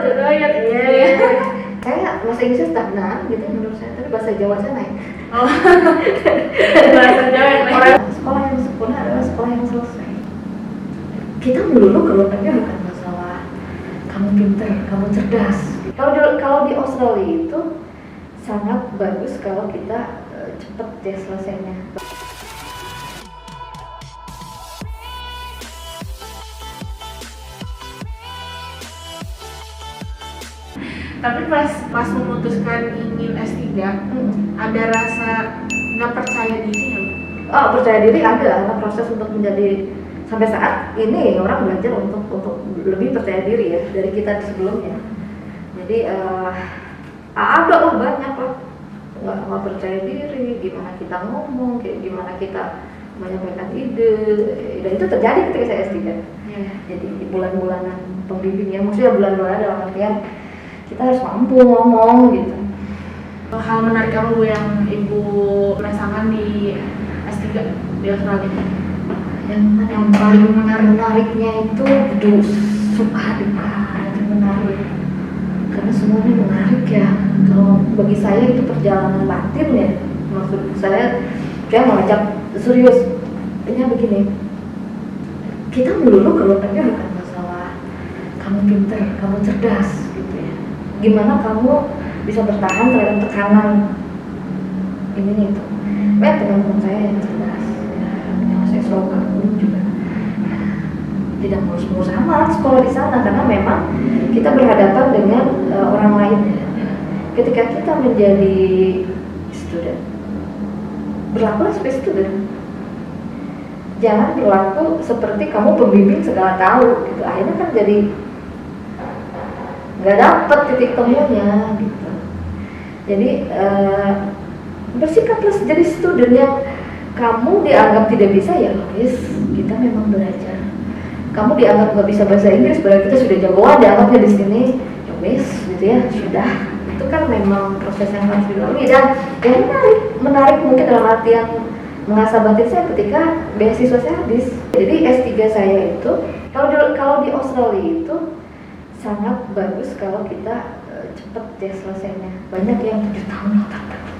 jodoh ya. Kayak bahasa Inggris stagnan gitu menurut saya, tapi bahasa Jawa saya naik. Oh. Bahasa Jawa yang naik. Orang sekolah yang sempurna adalah sekolah yang selesai. Kita melulu keluarnya bukan masalah kamu pintar, kamu cerdas. Kalau di Australia itu sangat bagus kalau kita cepet ya selesainya. Tapi pas memutuskan ingin S3, ada rasa nggak percaya diri ya? Oh, percaya diri ada, karena proses untuk menjadi sampai saat ini orang belajar untuk lebih percaya diri ya dari kita sebelumnya. Jadi ada lah banyak lah nggak percaya diri, gimana kita ngomong, kayak gimana kita menyampaikan ide, dan itu terjadi ketika saya S3. Jadi di bulan-bulanan pembimbingnya, maksudnya bulan-bulan dalam artian kita harus mampu ngomong gitu. Hal menarik apa Bu yang Ibu rasakan di S3 di Australia? Yang paling menariknya itu suka itu menarik, karena semuanya menarik ya. Kalau bagi saya itu perjalanan batin ya, maksud saya mengajak serius. Ini begini, kita melulu keluarnya bukan masalah kamu pintar, kamu cerdas gitu ya. Gimana kamu bisa bertahan terhadap tekanan ini itu. Teman-teman saya yang cerdas, yang saya selalu kagum juga tidak mulus-mulus amat sekolah di sana, karena memang kita berhadapan dengan orang lain. Ketika kita menjadi student, berlakulah seperti student. Jangan berlaku seperti kamu pembimbing segala tahu gitu. Akhirnya kan jadi nggak dapet titik temunya gitu. Jadi bersikaplah jadi student yang kamu dianggap tidak bisa, ya guys, kita memang belajar. Kamu dianggap nggak bisa bahasa Inggris, padahal kita sudah jagoan dianggapnya di sini, ya guys, gitu ya, sudah. Itu kan memang proses yang harus dilalui. Dan yang menarik mungkin dalam artian mengasah batin saya ketika beasiswa saya habis. Jadi S3 saya itu kalau di Australia itu sangat bagus kalau kita cepet ya selesainya. Banyak yang 7 tahun.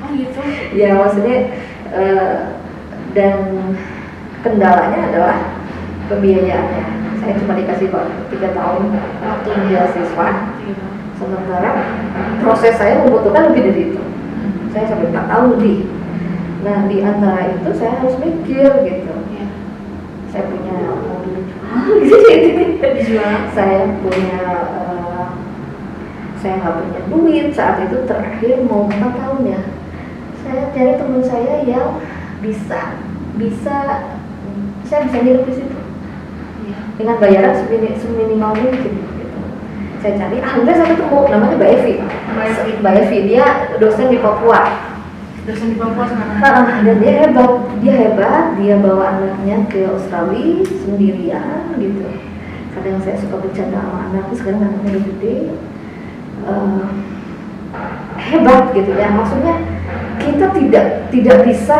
Oh gitu? Ya maksudnya dan kendalanya adalah pembiayaannya. Saya cuma dikasih 3 tahun waktu beasiswa. Sementara proses saya membutuhkan lebih dari itu. Saya sampai 4 tahun lebih. Nah di antara itu saya harus mikir gitu. Saya punya mobil dijual. Saya punya saya nggak punya duit saat itu, terakhir mau 4 tahun ya. Saya cari teman saya yang bisa saya bisa hidup di situ dengan bayaran seminimal mungkin gitu. Saya cari, alhamdulillah saya ketemu, namanya Mbak Evi. Dia dosen di Papua. Sekarang. Dan dia hebat, dia bawa anaknya ke Australia sendirian gitu. Kadang saya suka bercanda sama anakku, sekarang anaknya udah gede. Hebat gitu ya, maksudnya kita tidak bisa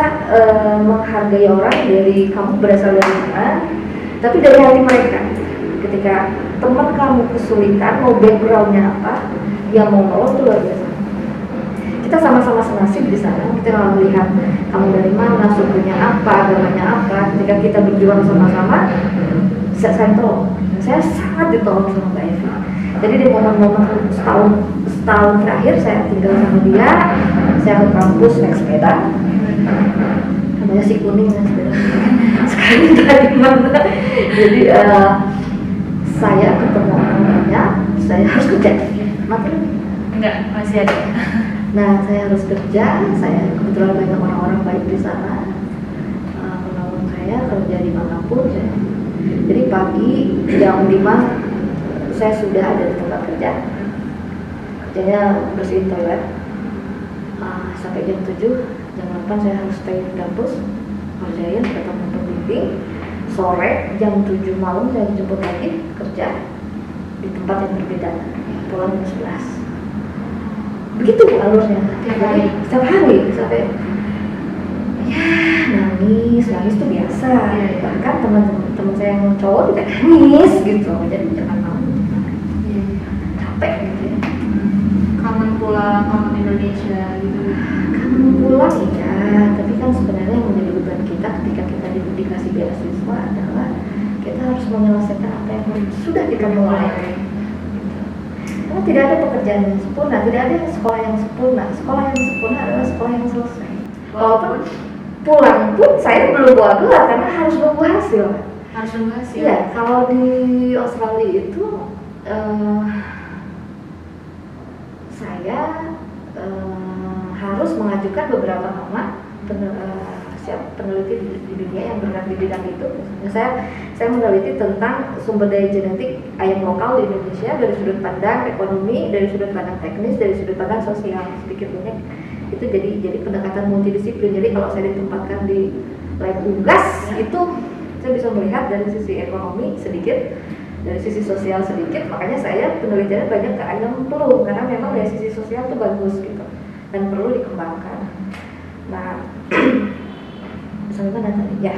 menghargai orang dari kamu berasal dari mana, tapi dari hati mereka. Ketika teman kamu kesulitan, mau backgroundnya apa, dia mau nolong, itu luar biasa. Kita sama-sama senasib di sana. Kita nggak melihat kamu dari mana, sukunya apa, agamanya apa. Ketika kita berjuang sama-sama, saya tolong. Saya sangat ditolong sama Mbak Evi. Jadi di momen-momen setahun terakhir saya tinggal sama dia, saya ke kampus naik sepeda, namanya si kuning naik sepeda. Sekarang dari mana? Jadi saya ketemu orang banyak, saya harus kerja. Mati? Enggak, masih ada. Nah, saya harus kerja. Saya kebetulan banyak orang-orang baik di sana, menolong saya kerja dimanapun. Jadi pagi jam 5 saya sudah ada di tempat kerja. Kerjanya bersihin toilet. Sampai jam 7, jam 8 saya harus stay di kampus, kerjain ketemu pembimbing. Sore jam 7 malam saya dijemput lagi kerja di tempat yang berbeda, pulang jam 11. Begitu alurnya. Jadi setiap hari sampai nangis tuh biasa. Bahkan teman-teman saya yang cowok juga nangis gitu. Jadi jangan mau. capek gitu ya. Kangen pulang, kangen Indonesia gitu. Kangen pulang ya, tapi kan sebenarnya yang menjadi beban kita ketika kita dikasih beasiswa adalah kita harus menyelesaikan apa yang sudah kita mulai. Karena tidak ada pekerjaan yang sempurna, tidak ada sekolah yang sempurna. Sekolah yang sempurna adalah sekolah yang selesai. Walaupun pulang pun saya belum bawa gelar karena harus nunggu hasil. Harus nunggu hasil. Iya, kalau di Australia itu saya harus mengajukan beberapa nama peneliti di dunia yang bergerak di bidang itu. Misalnya saya meneliti tentang sumber daya genetik ayam lokal di Indonesia dari sudut pandang ekonomi, dari sudut pandang teknis, dari sudut pandang sosial, sedikit banyak itu jadi pendekatan multidisiplin. Jadi kalau saya ditempatkan di lab unggas itu saya bisa melihat dari sisi ekonomi sedikit, dari sisi sosial sedikit. Makanya saya penelitiannya banyak ke ayam pelung karena memang dari sisi sosial itu bagus gitu dan perlu dikembangkan. Nah, sampai mana tadi ya?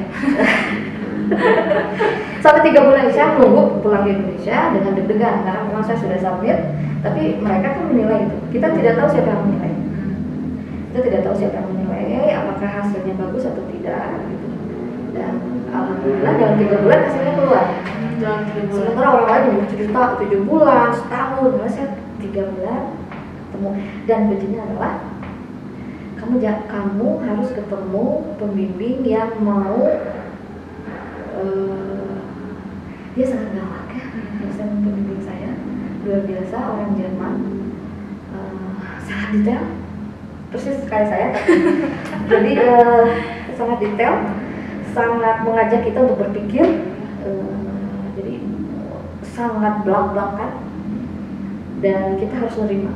Sampai 3 bulan saya menunggu pulang ke Indonesia dengan deg-degan karena memang saya sudah submit, tapi mereka kan menilai itu. Kita tidak tahu siapa yang menilai. Kita tidak tahu siapa yang menilai, apakah hasilnya bagus atau tidak gitu. Dan alhamdulillah dalam 3 bulan hasilnya keluar. Dalam 3 bulan. Sementara orang lain yang 7 bulan, setahun, saya 3 bulan ketemu. Dan kuncinya adalah kamu harus ketemu pembimbing yang mau dia sangat galak ya, dosen pembimbing saya luar biasa, orang Jerman, sangat detail, persis kayak saya jadi sangat detail, sangat mengajak kita untuk berpikir, jadi sangat belak-belakan dan kita harus menerima.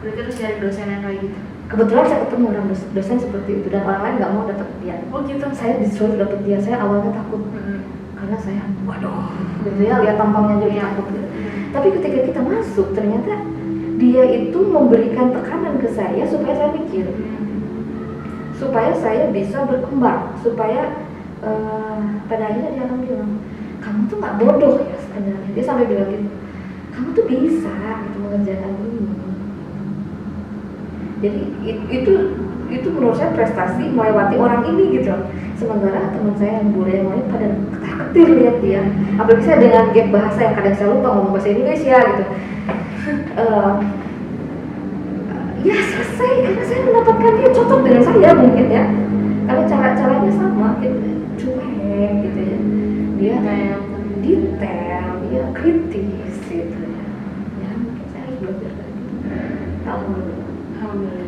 Berarti harus cari dosen yang kayak gitu. Kebetulan saya ketemu orang dosen seperti itu dan orang lain nggak mau dapat dia. Oh gitu. Saya disuruh dapat dia. Saya awalnya takut karena saya, waduh, gitu ya, lihat tampangnya jadi takut. Gitu. Tapi ketika kita masuk, ternyata dia itu memberikan tekanan ke saya supaya saya mikir, supaya saya bisa berkembang, supaya pada akhirnya dia akan bilang, kamu tuh nggak bodoh ya sebenarnya. Dia sampai bilang gitu, kamu tuh bisa gitu mengerjakan ini. Jadi itu menurut saya prestasi melewati orang ini gitu. Sementara teman saya yang bule yang lain pada ketar-ketir lihat dia. Apalagi saya dengan gap bahasa yang kadang saya lupa ngomong bahasa Indonesia gitu. Ya selesai karena saya mendapatkan dia cocok dengan saya mungkin ya. Karena caranya sama gitu, cuek gitu ya. Dia detail, dia kritis gitu ya. Ya mungkin saya harus belajar dari itu. Alhamdulillah.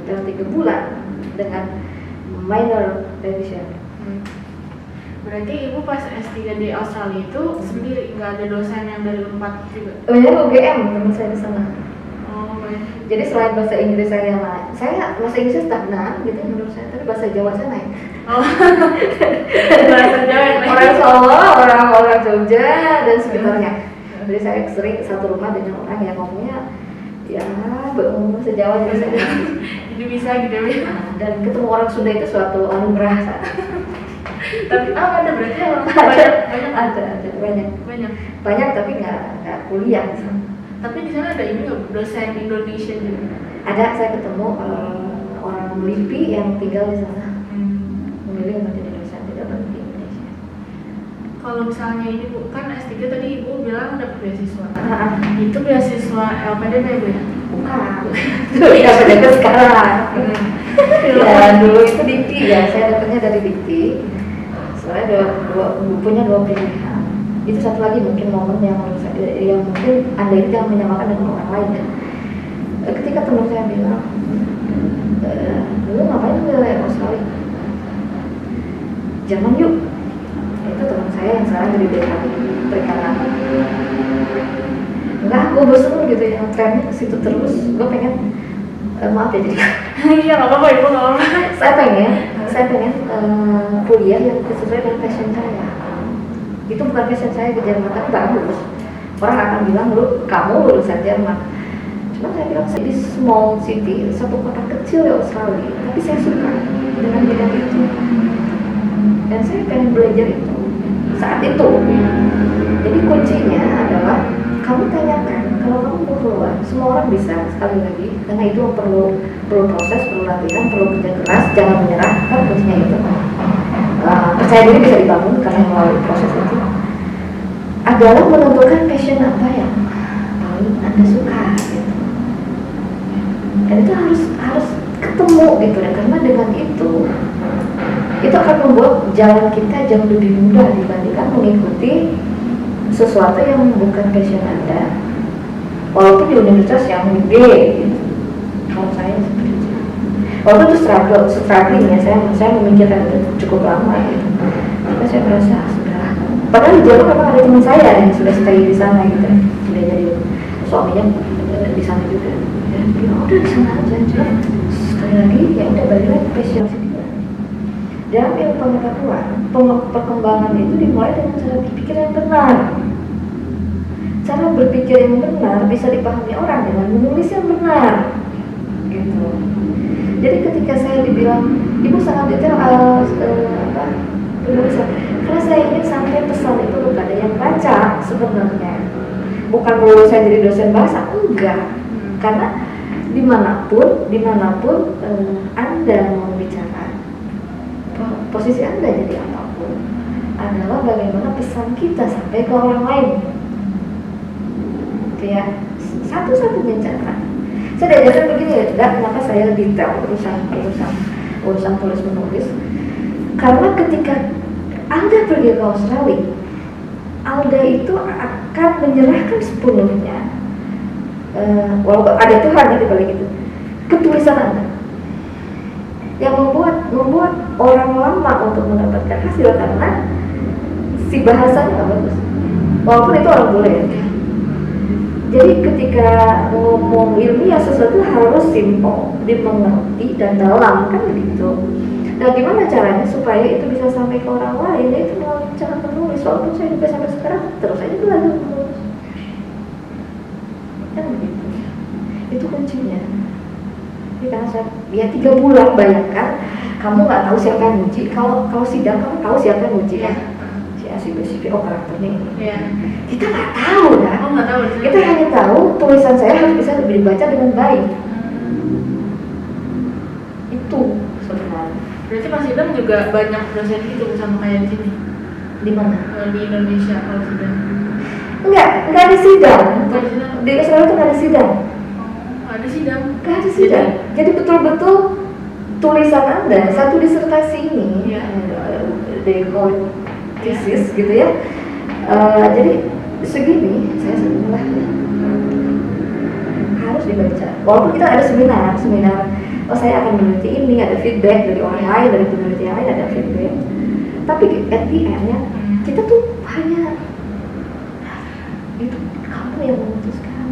Dalam 3 bulan dengan minor revision. Berarti ibu pas S3 di Australia itu sendiri, nggak ada dosen yang dari Unpad juga? Oh ya, UGM teman saya di sana. Oh baik. Jadi selain bahasa Inggris saya bahasa Inggris stagnan gitu menurut saya, tapi bahasa Jawa saya naik. Oh. Bahasa Jawa yang naik. Orang Solo, orang Jogja dan sekitarnya. Jadi saya sering satu rumah dengan orang yang ngomongnya ya bahasa Jawa juga saya. Jadi bisa gitu ya. Dan ketemu orang Sunda itu suatu anugerah. Tapi ada berarti orang banyak tapi nggak kuliah. Tapi di sana ada ini nggak dosen Indonesia juga? Ada, saya ketemu orang LIPI yang tinggal di sana, memilih untuk jadi dosen tidak di Indonesia. Kalau misalnya ini Bu, kan S3 tadi Ibu bilang dapat beasiswa. Itu beasiswa LPDP Bu ya? Bukan. Itu LPDP sekarang. Ya dulu itu Dikti ya, saya dapatnya dari Dikti. Soalnya punya 2 pilihan. Itu satu lagi mungkin momen yang menurut saya, yang mungkin Anda itu yang menyamakan dengan orang lain ya. Ketika teman saya bilang, dulu ngapain ke Australia? Jerman yuk. Itu teman saya yang sekarang jadi DKI perikanan. Enggak, gue bosen gitu ya, trennya ke situ terus. Gue pengen, maaf ya jadi. Iya nggak apa-apa Ibu, nggak apa-apa. Saya pengen kuliah yang sesuai dengan passion saya. Itu bukan passion saya ke Jerman, tapi bagus. Orang akan bilang, kamu lulusan Jerman. Cuma saya bilang, saya di small city, satu kota kecil di Australia, tapi saya suka dengan bidang itu. Dan saya pengen belajar itu. saat itu. Jadi kuncinya adalah kamu tanyakan, kalau kamu mau keluar, semua orang bisa, sekali lagi, karena itu perlu proses, perlu latihan, perlu kerja keras, jangan menyerah, kan kuncinya itu. Percaya diri bisa dibangun karena melalui proses itu. Adalah menentukan passion apa yang paling Anda suka gitu. Dan itu harus ketemu gitu ya, karena dengan itu akan membuat jalan kita jauh lebih mudah dibandingkan mengikuti sesuatu yang bukan passion Anda, walaupun di universitas yang gede gitu. Kalau saya seperti itu, walaupun itu struggling ya, saya memikirkan itu cukup lama gitu. Tapi saya merasa sudah, padahal di Jerman memang ada teman saya yang sudah stay di sana gitu, sudah jadi suaminya di sana juga. Ya, udah di sana aja. Sekali lagi ya udah balik lagi passion sendiri. Dalam ilmu pengetahuan, perkembangan itu dimulai dengan cara berpikir yang benar. Cara berpikir yang benar bisa dipahami orang dengan menulis yang benar, gitu. Jadi ketika saya dibilang, ibu sangat detail penulisan, karena saya ingin sampai pesan itu kepada yang baca sebenarnya. Bukan perlu saya jadi dosen bahasa, enggak. Karena dimanapun Anda mau bicara, posisi Anda jadi apapun, adalah bagaimana pesan kita sampai ke orang lain. Itu ya, satu-satunya cara. Saya diajarkan begini ya, kenapa saya detail urusan tulis menulis. Karena ketika Anda pergi ke Australia, Anda itu akan menyerahkan sepenuhnya, walaupun ada Tuhan di balik itu, ketulisan Anda yang membuat orang lama untuk mendapatkan hasil karena si bahasanya nggak bagus, walaupun itu orang bule ya. Jadi ketika ngomong ilmiah sesuatu harus simple, dimengerti dan dalam, kan begitu. Nah, gimana caranya supaya itu bisa sampai ke orang lain? Ya itu melalui cara menulis. Walaupun saya juga sampai sekarang terus aja belajar menulis, kan begitu. Itu kuncinya. Jadi karena saya, ya 3 bulan, bayangkan kamu nggak tahu siapa yang uji. Kalau sidang kamu tahu siapa yang uji ya? Si karakternya ini. Iya. Kita nggak tahu dah. Oh, nggak tahu. Kita hanya tahu tulisan saya harus bisa lebih dibaca dengan baik. Itu sebenarnya. Berarti Mas Idam juga banyak dosen gitu sama kayak di sini. Di mana? Di Indonesia kalau sidang. Enggak ada sidang. Nggak ada sidang. Di Australia itu nggak ada sidang. Ada sidang. Nggak ada sidang. Jadi betul-betul tulisan Anda satu disertasi ini, Iya. tesis gitu ya. Jadi segini saya sebenarnya harus dibaca. Walaupun kita ada seminar, oh saya akan meneliti ini, ada feedback dari orang lain, dari peneliti yang lain ada feedback. Tapi at the end-nya kita tuh hanya itu kamu yang memutuskan.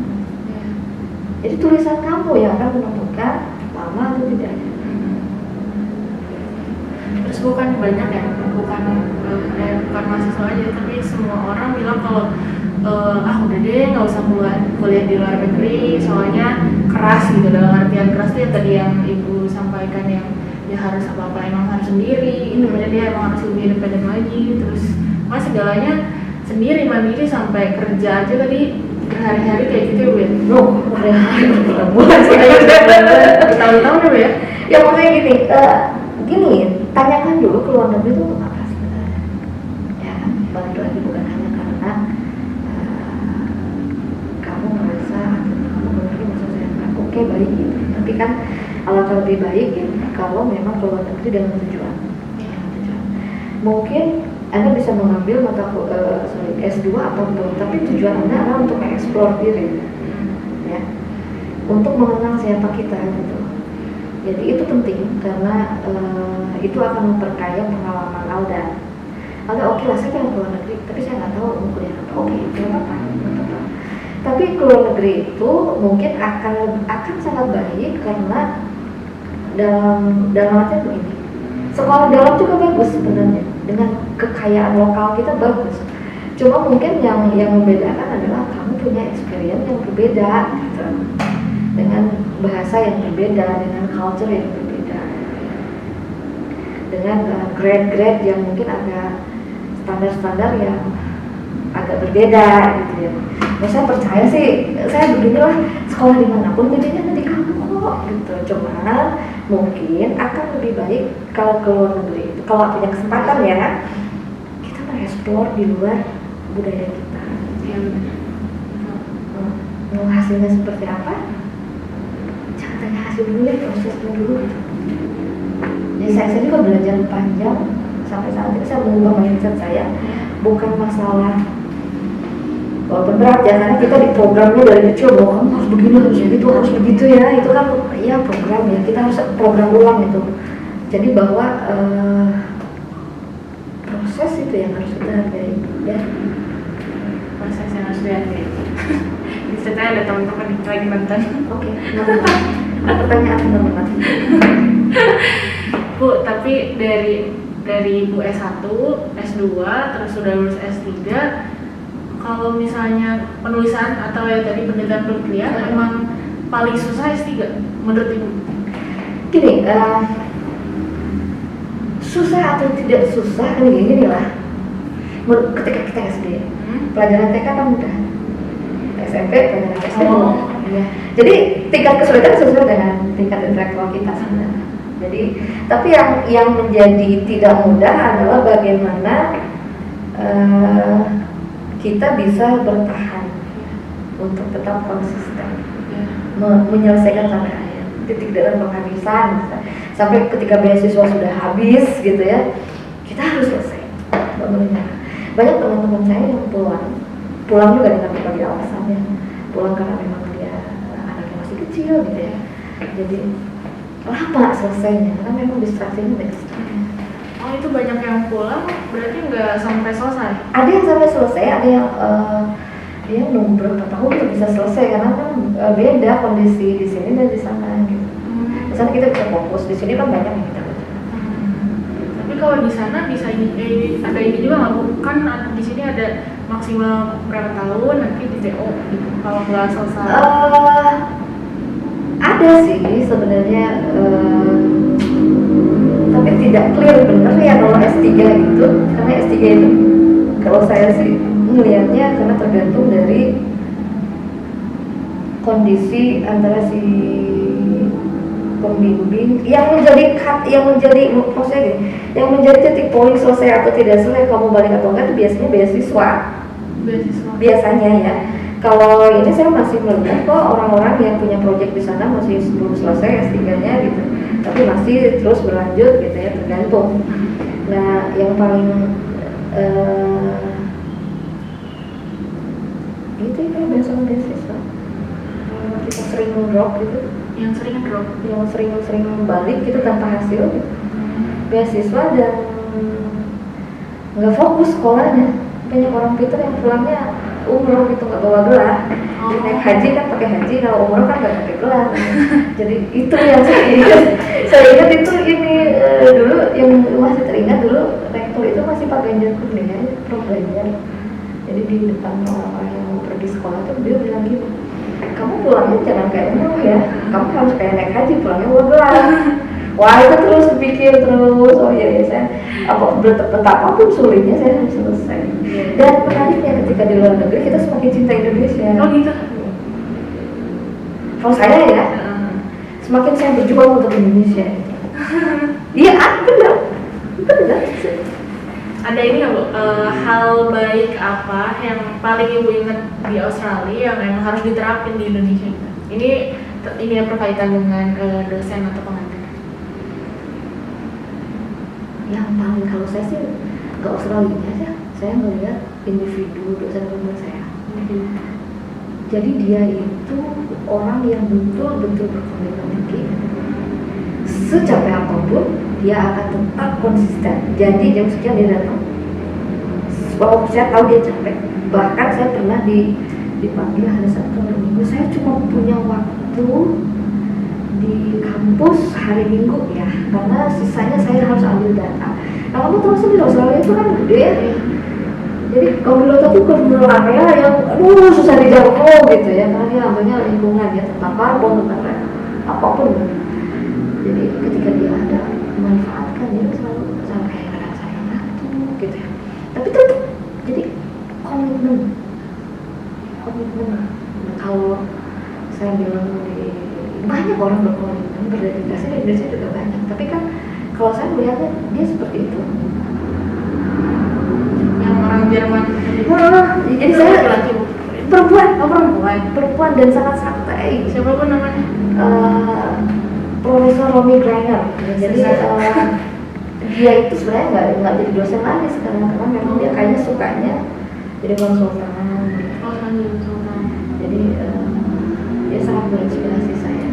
Jadi tulisan kamu yang akan menentukan lama atau tidaknya. Terus bukan banyak ya, bukan mahasiswa aja, tapi semua orang bilang kalau udah deh nggak usah kuliah di luar negeri, soalnya keras gitu. Dalam artian keras tuh yang tadi yang ibu sampaikan, yang dia harus apa emang harus sendiri, itu dia emang harus lebih independen lagi. Terus segalanya sendiri, mandiri, sampai kerja aja tadi berhari-hari kayak gitu ya. Berhari-hari berbulan sih tahun-tahun ya. Ya maksudnya gini, tanyakan dulu ke luar negeri itu untuk apa sebenarnya. Ya, balik lagi bukan hanya karena kamu merasa atau kamu berpikir masa saya oke baik gitu. Tapi kan alangkah lebih baik ya kalau memang ke luar negeri dengan tujuan. Mungkin Anda bisa mengambil S2 apapun, tapi tujuan Anda adalah untuk mengeksplor diri, ya, untuk mengenal siapa kita gitu. Jadi itu penting karena itu akan memperkaya pengalaman Alda. Oke lah, saya pengen ke luar negeri, tapi saya nggak tahu mau kuliah apa. Oke, nggak apa-apa. Tapi ke luar negeri itu mungkin akan sangat baik karena dalam artian begini, sekolah dalam juga bagus sebenarnya, dengan kekayaan lokal kita bagus. Cuma mungkin yang membedakan adalah kamu punya experience yang berbeda gitu, dengan bahasa yang berbeda, dengan culture yang berbeda, dengan grade yang mungkin agak standar-standar yang agak berbeda gitu ya. Nah, saya percaya sih, saya beginilah, sekolah dimanapun bedanya di kamu kok gitu. Cuma mungkin akan lebih baik kalau ke luar negeri itu, kalau punya kesempatan ya, kita mengeksplor di luar budaya kita. Iya benar. Mau hasilnya seperti apa? Jangan tanya hasil dulu ya, prosesnya dulu. Jadi saya juga belajar panjang sampai saat ini saya mengubah mindset saya, bukan masalah walaupun berat ya, karena kita di programnya dari kecil bahwa kamu harus begini, harus begitu, harus begitu ya, itu kan ya program ya, kita harus program ulang itu. Jadi bahwa proses itu yang harus kita hargai ya. Proses yang harus dihargai. Di situ ada teman-teman yang lagi nonton. Oke, ada pertanyaan teman-teman. Bu, tapi dari Bu S1, S2, terus sudah lulus S3, kalau misalnya penulisan atau yang tadi penelitian penelitian emang paling susah S3 menurut Ibu? Gini, susah atau tidak susah kan gini lah. Ketika kita SD, pelajaran TK kan mudah, SMP pelajaran SD mudah. Ya. Jadi tingkat kesulitan sesuai dengan tingkat intelektual kita sebenarnya. Jadi, tapi yang menjadi tidak mudah adalah bagaimana kita bisa bertahan untuk tetap konsisten, menyelesaikan sampai akhir, titik darah penghabisan, sampai ketika beasiswa sudah habis gitu ya, kita harus selesai. Banyak teman-teman saya yang pulang juga dengan berbagai alasannya, pulang karena memang dia anaknya masih kecil gitu ya, jadi lama selesainya karena memang distraksinya banyak sekali. Oh, itu banyak yang pulang berarti nggak sampai selesai? Ada yang sampai selesai, ada yang dia nunggu berapa tahun untuk bisa selesai karena kan beda kondisi di sini dan di sana gitu. Di sana kita bisa fokus, di sini kan banyak yang kita baca. Tapi kalau di sana bisa ada ini juga nggak Bu? Kan di sini ada maksimal berapa tahun nanti di DO gitu kalau nggak selesai. Ada sih sebenarnya, tapi tidak clear bener ya kalau S3 itu, karena S3 itu kalau saya sih melihatnya karena tergantung dari kondisi antara si pembimbing yang menjadi maksudnya gini, yang menjadi titik poin selesai atau tidak selesai, kamu balik atau enggak itu biasanya beasiswa biasanya ya. Kalau ini saya masih melihat kok orang-orang yang punya proyek di sana masih belum selesai S3-nya gitu, tapi masih terus berlanjut gitu ya, tergantung. Nah, yang paling itu ya biasa beasiswa. Kita sering drop gitu, yang sering balik gitu tanpa hasil gitu. Beasiswa dan nggak fokus sekolahnya. Banyak orang pintar yang pulangnya umroh gitu, nggak bawa gelar. Naik haji kan pakai haji, kalau umroh kan nggak pakai gelar. Jadi itu yang saya ingat itu ini dulu yang masih teringat dulu rektor itu masih Pak Ganjar Kurnia, Prof Ganjar. Jadi di depan orang-orang yang pergi sekolah tuh dia bilang gitu, kamu pulangnya jangan kayak umroh ya, kamu harus kayak naik haji, pulangnya bawa gelar. Wah, itu terus pikir terus, oh iya saya betapapun sulitnya saya harus selesai. Dan menariknya ketika di luar negeri kita semakin cinta Indonesia. Oh gitu. Kalau saya ya, semakin saya berjuang untuk Indonesia. Iya, benar. Ada ini nggak Bu, hal baik apa yang paling Ibu ingat di Australia yang emang harus diterapin di Indonesia? Ini yang berkaitan dengan dosen atau pengajar. Yang paling kalau saya sih ke Australia aja, saya melihat individu dosen saya. Jadi dia itu orang yang betul-betul berkomitmen tinggi. Secapek apapun dia akan tetap konsisten. Jadi jam sekian dia datang. Walaupun saya tahu dia capek. Bahkan saya pernah dipanggil hari Sabtu dan Minggu. Saya cuma punya waktu di kampus hari Minggu ya, karena sisanya saya harus ambil data. Nah, kamu tahu sendiri Australia itu kan gede ya. Jadi ambil data itu ke area yang susah dijangkau gitu ya, karena dia ambilnya lingkungan ya, tentang karbon, tentang apapun. Jadi ketika dia ada manfaatkan dia selalu sama kayak anak saya gitu ya. tapi tetap jadi komitmen. Nah, kalau saya bilang banyak orang berkomitmen, berdedikasi, dan Indonesia juga banyak, tapi kan kalau saya melihatnya dia seperti itu. Yang orang Jerman. Jadi saya laki-laki perempuan dan sangat santai. Siapa pun namanya? Profesor Romy Greiner. Jadi dia itu sebenarnya nggak jadi dosen lagi sekarang, karena memang dia kayaknya sukanya jadi konsultan. Jadi dia sangat menginspirasi saya.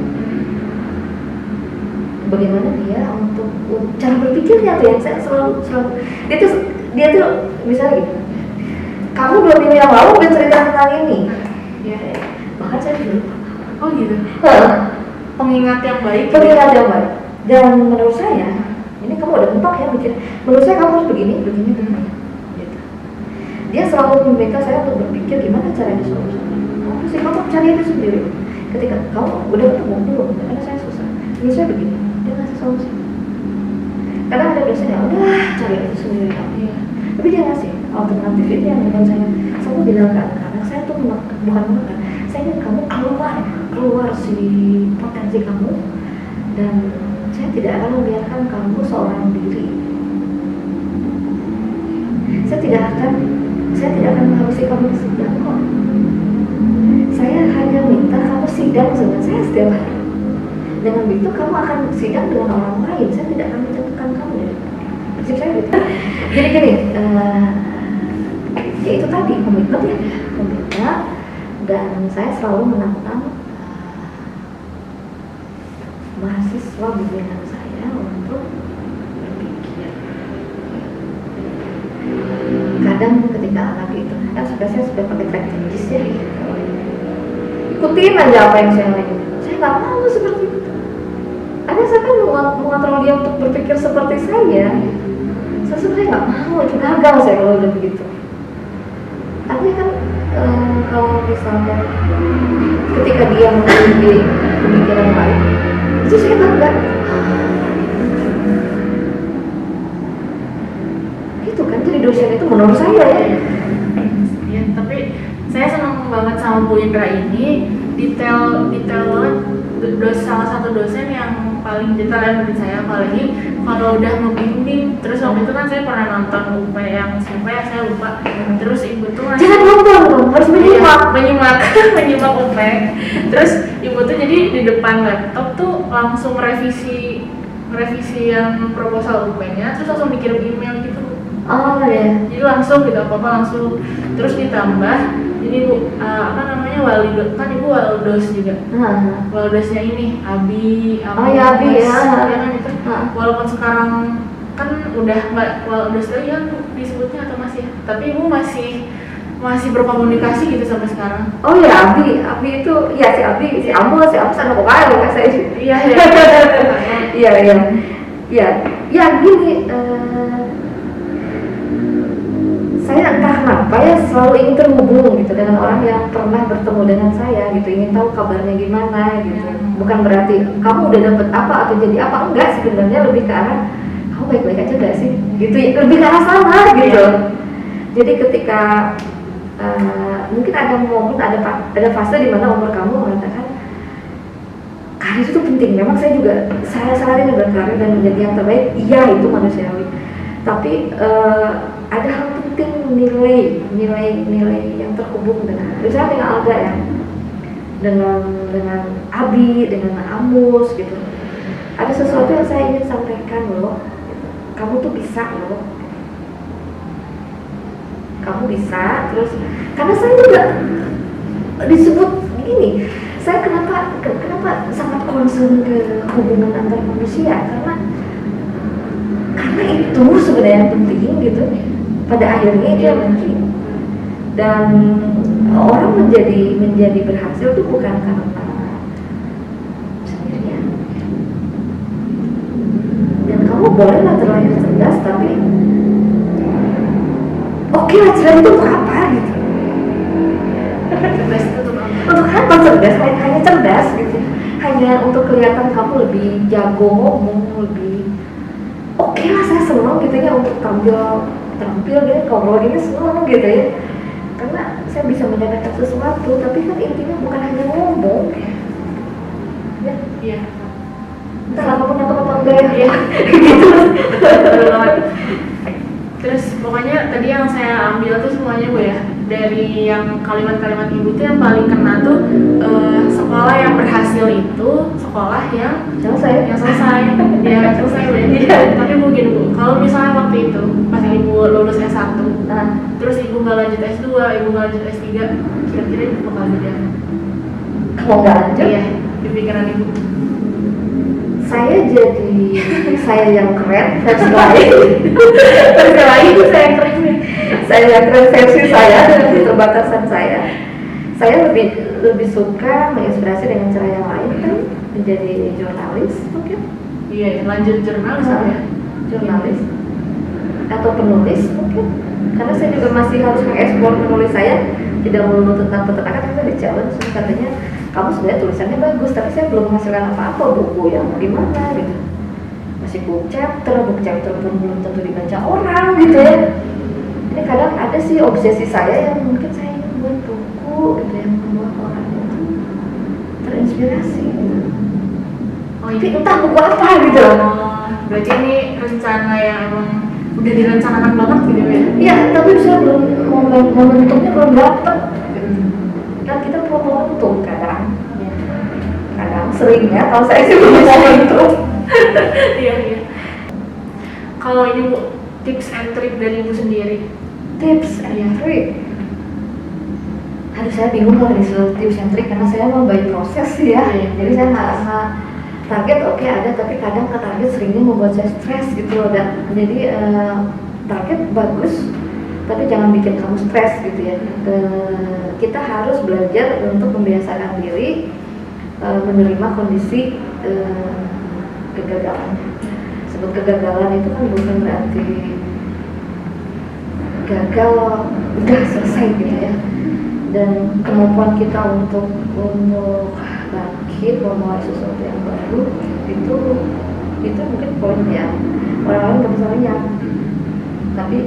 Bagaimana dia untuk cara berpikirnya tuh yang saya selalu dia tuh misalnya gitu, kamu 2 minggu yang lalu udah cerita tentang ini ya, bahkan saya juga lupa. Oh gitu. Pengingat yang baik. Dan menurut saya ini kamu udah mentok ya mikir, menurut saya kamu harus begini gitu. Dia selalu meminta saya untuk berpikir gimana caranya solusinya. Kamu cari itu sendiri. Ketika kamu udah ketemu belum, karena saya susah, menurut saya begini, dia ngasih solusi. Kadang ada dosen yang udah cari itu sendiri, tapi dia ngasih alternatif itu yang dengan saya bilang ke anak-anak saya tuh bukan menekan, saya ingin kamu keluar si potensi kamu, dan saya tidak akan membiarkan kamu seorang diri. Saya tidak akan menghabisi kamu di sidang kok. Saya hanya minta kamu sidang dengan saya setiap hari. Dengan begitu kamu akan sidang dengan orang lain. Saya tidak akan menjatuhkan kamu dari prinsip saya gitu. Jadi gini, ya itu tadi komitmen, dan saya selalu menantang mahasiswa bimbingan saya untuk berpikir. Kadang ketika anak itu, kan saya sudah pakai track changes ya, ikutin aja apa yang saya lakukan. Saya nggak mau seperti itu. Ada saya kan mengontrol dia untuk berpikir seperti saya. Saya sebenarnya nggak mau, itu gagal saya kalau udah begitu. Artinya kan kalau misalnya ketika dia memiliki pemikiran lain, itu saya bangga. Itu kan jadi dosen itu menurut saya ya, tapi saya senang banget sama Bu Indra ini, detail banget, salah satu dosen yang paling detail yang menurut saya, apalagi kalau udah membimbing. Terus waktu itu kan saya pernah nonton UP yang siapa ya, saya lupa. Terus ibu tuh jangan nonton dong, harus menyimak UP. Terus ibu tuh jadi di depan laptop tuh langsung revisi yang proposal UP-nya, terus langsung dikirim email gitu. Oh ya. Jadi langsung gitu, apa-apa langsung. Terus ditambah ini Bu, kan ibu waldos juga. Waldosnya ini Abi ya Abi ya. Kan itu. Walaupun sekarang kan udah nggak waldos lagi kan disebutnya atau masih, tapi ibu masih berkomunikasi gitu sampai sekarang. Oh ya Abi itu ya si Amul sana pokoknya kayak saya. Iya gini. Saya entah kenapa ya selalu ingin terhubung gitu dengan orang yang pernah bertemu dengan saya gitu, ingin tahu kabarnya gimana gitu. Bukan berarti kamu udah dapet apa atau jadi apa, enggak, sebenarnya lebih ke arah kamu baik-baik aja gak sih gitu, lebih ke arah sana gitu. Jadi ketika mungkin ada momen, ada fase di mana umur kamu mengatakan karir itu penting. Memang saya sehari berkarir dan menjadi yang terbaik, iya itu manusiawi. Tapi ada hal penting, nilai yang terhubung dengan, misalnya dengan Alda ya, dengan Abi, dengan Amus gitu. Ada sesuatu yang saya ingin sampaikan loh, gitu. Kamu tuh bisa loh, kamu bisa. Terus karena saya juga disebut gini, saya kenapa sangat concern ke hubungan antar manusia, karena itu sebenarnya yang penting gitu. Pada akhirnya itu yang penting, dan orang menjadi berhasil itu bukan karena sendirian. Dan kamu bolehlah terlahir cerdas, tapi oke lah, cerdas itu untuk apa gitu? Cerdas itu untuk apa cerdas? Hanya cerdas gitu, hanya untuk kelihatan kamu lebih jago ngomong, lebih oke lah, saya senang gitu ya untuk tampil terampil deh, ngobrol ini seneng gitu ya. Karena saya bisa menyampaikan sesuatu, tapi kan intinya bukan hanya ngomong ya. Iya. Entah apapun apa enggak ya. Iya. Gitu. Betul banget. Terus pokoknya tadi yang saya ambil tuh semuanya Bu ya, dari yang kalimat-kalimat Ibu tuh yang paling kena tuh sekolah yang berhasil itu sekolah yang Selesai. selesai ya selesai Bu ya. Iya. Tapi mungkin Bu, kalau misalnya waktu itu pas Ibu lulus S1 Nah, terus Ibu nggak lanjut S2, Ibu nggak lanjut S3, kira-kira Ibu bakal jadi apa? kalau nggak lanjut, Iya, di pikiran Ibu. saya jadi saya yang keren versi lain. Versi lain saya keren nih. Saya yang keren versi saya dengan keterbatasan saya. Saya lebih suka menginspirasi dengan cara yang lain kan, menjadi jurnalis mungkin. Iya, ya, lanjut jurnalis ya. Jurnalis atau penulis mungkin, karena saya juga masih harus mengekspor menulis saya, tidak melulu tentang peternakan. Kita di challenge katanya kamu sebenarnya tulisannya bagus, tapi saya belum menghasilkan apa-apa, buku yang gimana gitu, masih book chapter pun belum tentu dibaca orang gitu ya. Ini kadang ada sih obsesi saya yang mungkin saya ingin buat buku gitu yang membuat orang itu terinspirasi gitu. Oh, Tapi entah buku apa gitu. Berarti ini rencana yang emang udah direncanakan banget gitu ya? Iya, tapi saya belum momentumnya belum dapat. Kan kita perlu momentum kadang. Kadang seringnya kalau saya sih belum momentum. Iya, iya. Kalau ini Bu, tips and trick dari Ibu sendiri? Tips and trick. Aduh, saya bingung kalau disuruh tips and trick karena saya mau by proses sih ya. Iya. Jadi saya nggak target oke ada, tapi kadang ke target seringnya membuat saya stres gitu loh. Dan jadi target bagus, tapi jangan bikin kamu stres gitu ya. Kita harus belajar untuk membiasakan diri menerima kondisi kegagalan. Sebut kegagalan itu kan bukan berarti gagal udah selesai gitu ya. Dan kemampuan kita untuk bangkit, memulai sesuatu yang baru itu mungkin poin yang orang lain nggak bisa lihat, tapi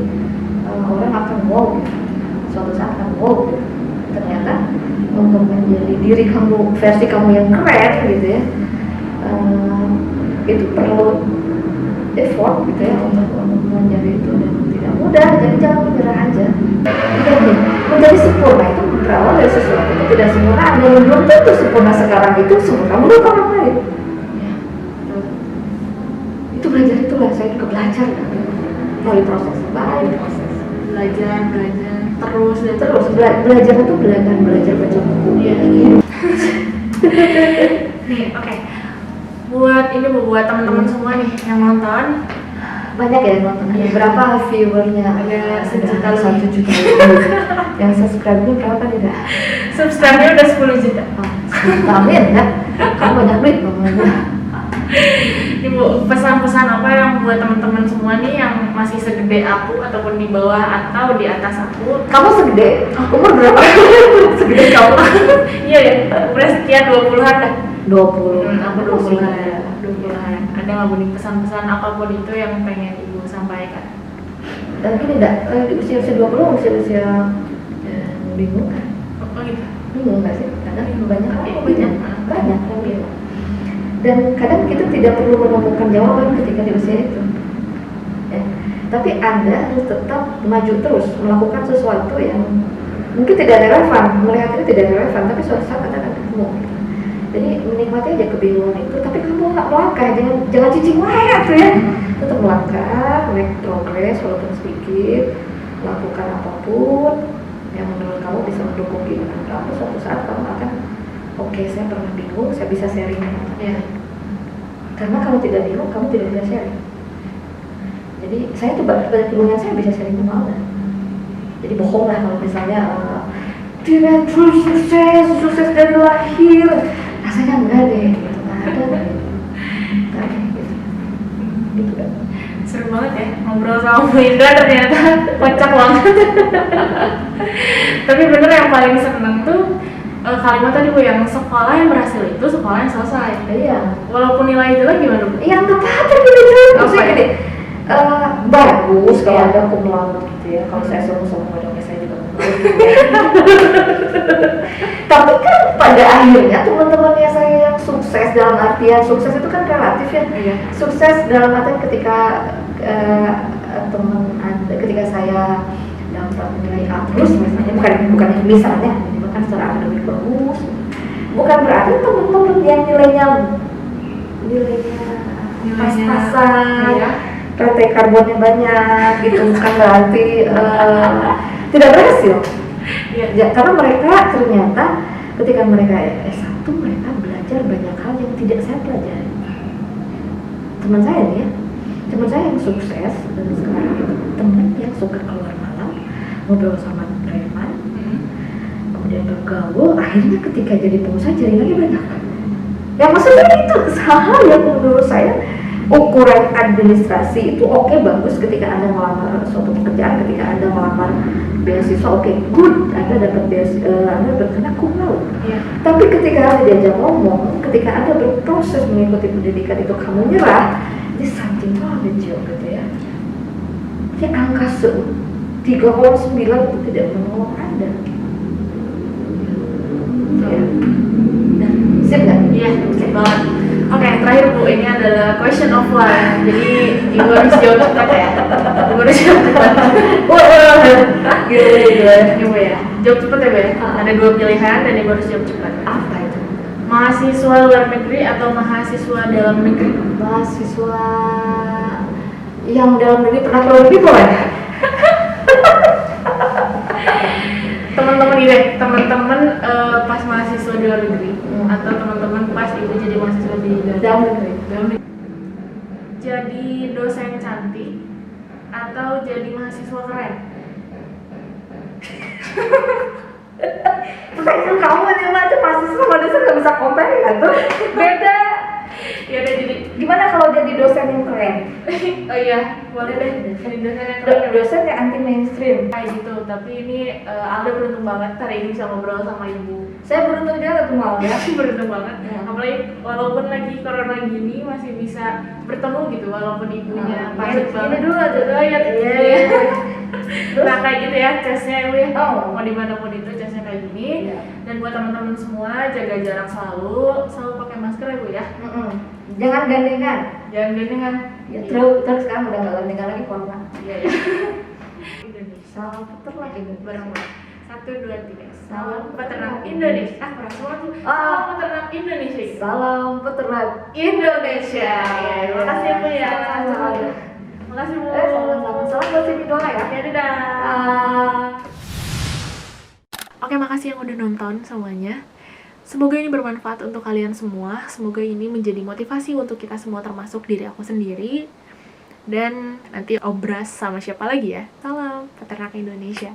orang akan wow gitu. Suatu saat akan wow gitu. Ternyata untuk menjadi diri kamu, versi kamu yang keren gitu ya, itu perlu effort gitu ya untuk menjadi itu, dan tidak mudah. Jadi jangan menyerah aja. Menjadi sempurna itu berawal dari sesuatu itu tidak sempurna. Ada yang belum tentu sempurna sekarang itu sempurna menurut orang lain. Itu belajar itulah, saya juga belajar melalui proses Belajar terus dan belajar itu belajar baca buku. Iya. Nih, oke. Buat teman-teman semua nih yang nonton, Banyak ya yang nonton. Iya. Berapa viewernya? Ada 1 juta 1 juta. Yang subscribe-nya berapa tidak? subscribe-nya udah 10 juta. Amin ya. Kamu banyak duit ngomongnya. Ibu, pesan-pesan apa yang buat teman-teman semua nih yang masih segede aku ataupun di bawah atau di atas aku? Kamu segede? Umur berapa? Segede kamu? Iya ya, umurnya sekian 20-an dah. 20. Aku 20-an. Ada nggak Bu nih pesan-pesan apapun itu yang pengen Ibu sampaikan? Dan gini enggak, di usia 20, usia bingung kan? Oh gitu. Bingung nggak sih? Kadang banyak Iya, banyak yang bingung. Dan kadang kita tidak perlu menemukan jawaban ketika di usia itu ya. Tapi Anda harus tetap maju terus, melakukan sesuatu yang mungkin tidak relevan, melihat itu tidak relevan, tapi suatu saat Anda akan ketemu. Jadi menikmati aja kebingungan itu, tapi kamu nggak melangkah, jangan cicing wae tuh ya. Tetap melangkah, make progress walaupun sedikit, lakukan apapun yang menurut kamu bisa mendukung kehidupan kamu. Suatu saat kamu akan oke, saya pernah bingung, saya bisa sharing. Ya. Karena kalau tidak bingung, kamu tidak bisa sharing. Jadi saya tuh banyak bingungan, saya bisa sharing sama Anda. Jadi bohong lah kalau misalnya tidak terus sukses dari lahir. Rasanya enggak deh, gitu. Nggak ada deh. Nggak ada gitu. Gitu kan. Seru banget ya ngobrol sama Bu Indra, ternyata kocak banget. Tapi bener yang paling seneng tuh kalimat tadi Bu, yang sekolah yang berhasil itu sekolah yang selesai. Iya. Walaupun nilai jelek gimana Bu? Iya, nggak apa-apa gitu. Apa ya? Gini, bagus kalau Iya. ada cum laude gitu ya. Kalau saya sombong dong, saya juga cum laude. Tapi kan pada akhirnya teman-temannya saya yang sukses, dalam artian sukses itu kan relatif ya. Iya. Sukses dalam artian ketika ketika saya dapat nilai A terus misalnya, bukan misalnya, ini kan secara akademik bagus, bukan berarti teman-teman yang nilainya pas-pasan, iya. PT karbonnya banyak gitu, bukan berarti tidak berhasil. Iya. Ya, karena mereka ternyata ketika mereka S1 mereka belajar banyak hal yang tidak saya pelajari. Teman saya nih ya, teman saya yang sukses dan sekarang itu teman yang suka keluar malam, ngobrol sama preman, kemudian bergaul, akhirnya ketika jadi pengusaha jaringannya banyak. Ya maksudnya itu hal-hal yang menurut saya ukuran administrasi itu oke, bagus ketika Anda melamar suatu pekerjaan, ketika Anda melamar beasiswa, oke, good, Anda dapat Anda berkena cum laude. Iya. Tapi ketika Anda diajak ngomong, ketika Anda berproses mengikuti pendidikan itu kamu nyerah, ini something wrong with you gitu ya. Jadi angka 3,9 itu tidak menolong Anda. Ya. Nah, siap nggak? Iya, sip banget. Oke, terakhir Bu, ini adalah question of life. Jadi Ibu harus jawab cepat ya. Ibu harus jawab cepat. Gitu. Ibu ya, jawab cepat ya Bu ya. Ada 2 pilihan dan Ibu harus jawab cepat. Apa itu? Mahasiswa luar negeri atau mahasiswa dalam negeri? Mahasiswa yang dalam negeri pernah keluar negeri boleh? Teman-teman ini, teman-teman pas mahasiswa di luar negeri atau teman-teman pas Ibu jadi mahasiswa di Dalam negeri. dalam negeri. Jadi dosen cantik atau jadi mahasiswa keren? Pertanyaan kamu nih macam mahasiswa sama dosen nggak bisa compare ya tuh? Beda. Ya udah jadi. Gimana kalau jadi dosen yang keren? Oh iya, boleh deh jadi dosen yang keren. Dosen yang anti mainstream. Kayak gitu, tapi ini Alda beruntung banget hari ini bisa ngobrol sama Ibu. Saya beruntung juga ketemu Alda. Beruntung banget. Ya. Apalagi walaupun lagi corona gini masih bisa bertemu gitu walaupun ibunya pasif banget. Ini dulu aja. Oh iya. Iya. Nah kayak gitu ya tesnya Ibu ya. Oh. Mau dimanapun itu tesnya kayak gini. Iya. Dan buat teman-teman semua jaga jarak selalu pakai masker ya Bu ya. Jangan gandengan. Jangan gandengan. Ya, terus sekarang udah nggak gandengan lagi corona. Iya ya. Indonesia. Salam peternak ini. Bareng-bareng. 1, 2, 3. Salam Salam peternak Indonesia. Ah, keras banget tuh. Salam peternak Indonesia. Salam peternak Indonesia. Ya, terima kasih Bu ya. Sama-sama. Terima kasih Bu. Sama-sama. Salam buat si Idola ya. Ya, dadah. Ah. Oke, makasih yang udah nonton semuanya. Semoga ini bermanfaat untuk kalian semua. Semoga ini menjadi motivasi untuk kita semua, termasuk diri aku sendiri. Dan nanti obras sama siapa lagi ya. Salam peternak Indonesia.